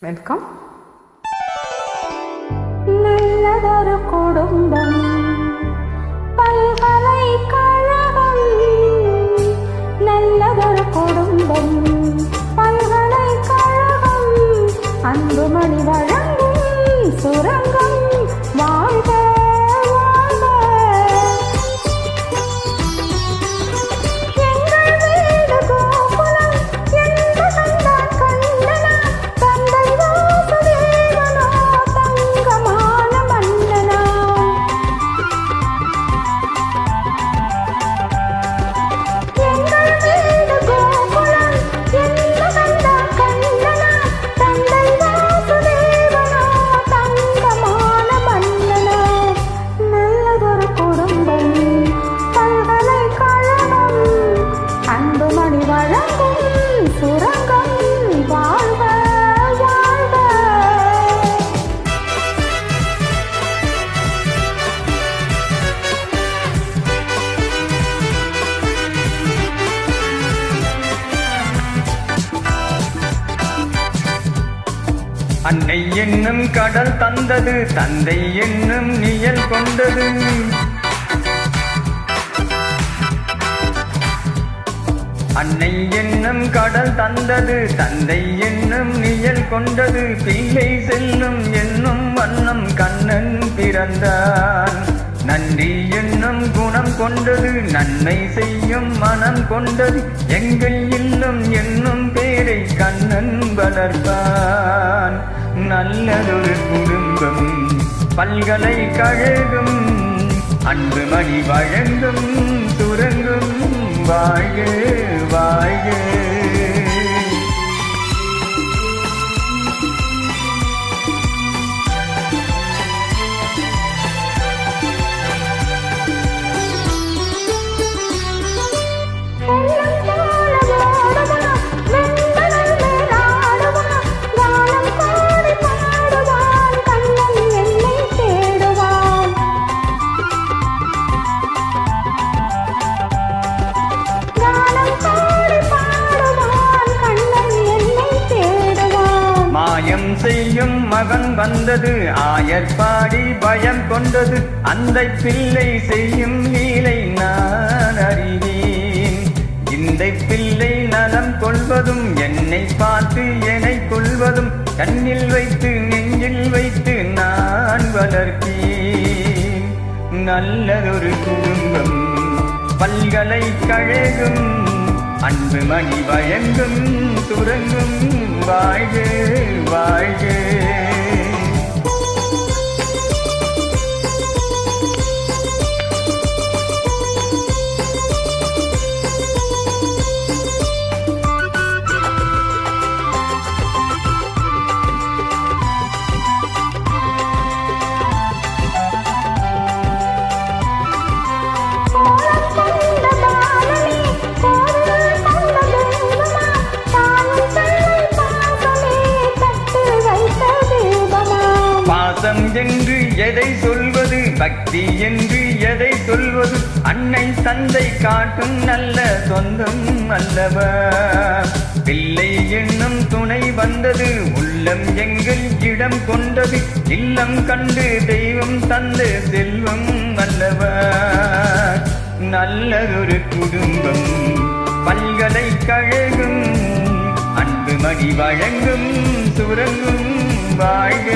Welcome. நல்லதொரு குடும்பம், பல்கலைக்கழகம். நல்லதொரு குடும்பம், பல்கலைக்கழகம். அன்புமணி வழங்கும் சுரங்கம். வாழ்க அன்னை என்னும் கடல் தந்தது, தந்தை என்னும் நிழல் கொண்டது. அன்னை என்னும் கடல் தந்தது, தந்தை என்னும் நிழல் கொண்டது. பிள்ளை செல்லும் என்னும் வண்ணம் கண்ணன் பிறந்தான். நன்றி என்னும் குணம் கொண்டது, நன்மை செய்யும் மனம் கொண்டது. எங்கள் இல்லம் என்னும் பேரை கண்ணன் வளர்ப்பான். நல்லதொரு குடும்பம், பல்கலைக்கழகம். அன்புமணி வழங்கும் சுரங்கம். வாழ்க வாழ்க. மாயம் செய்யும் மகன் வந்தது, ஆயர்பாடி பயம் கொண்டது. அந்த பிள்ளை செய்யும் லீலை நான் அறிவேன். இந்த பிள்ளை நலம் கொள்வதும், என்னை பார்த்து என்னை கொள்வதும், கண்ணில் வைத்து நெஞ்சில் வைத்து நான் வளர்ப்பேன். நல்லதொரு குடும்பம், பல்கலைக்கழகம். அன்புமணி வழங்கும் சுரங்கம். வாழ்க வாழ்க. பாசம் என்று எதை சொல்வது, பக்தி என்று எதை சொல்வது. அன்னை தந்தை காட்டும் நல்ல சொந்தம் அல்லவா. பிள்ளை என்னும் துணை வந்தது, உள்ளம் எங்கள் இடம் கொண்டது. இல்லம் கண்டு தெய்வம் தந்த செல்வம் அல்லவா. நல்லதொரு குடும்பம், பல்கலைக்கழகம். அன்புமணி வழங்கும் சுரங்கம். வாழ்க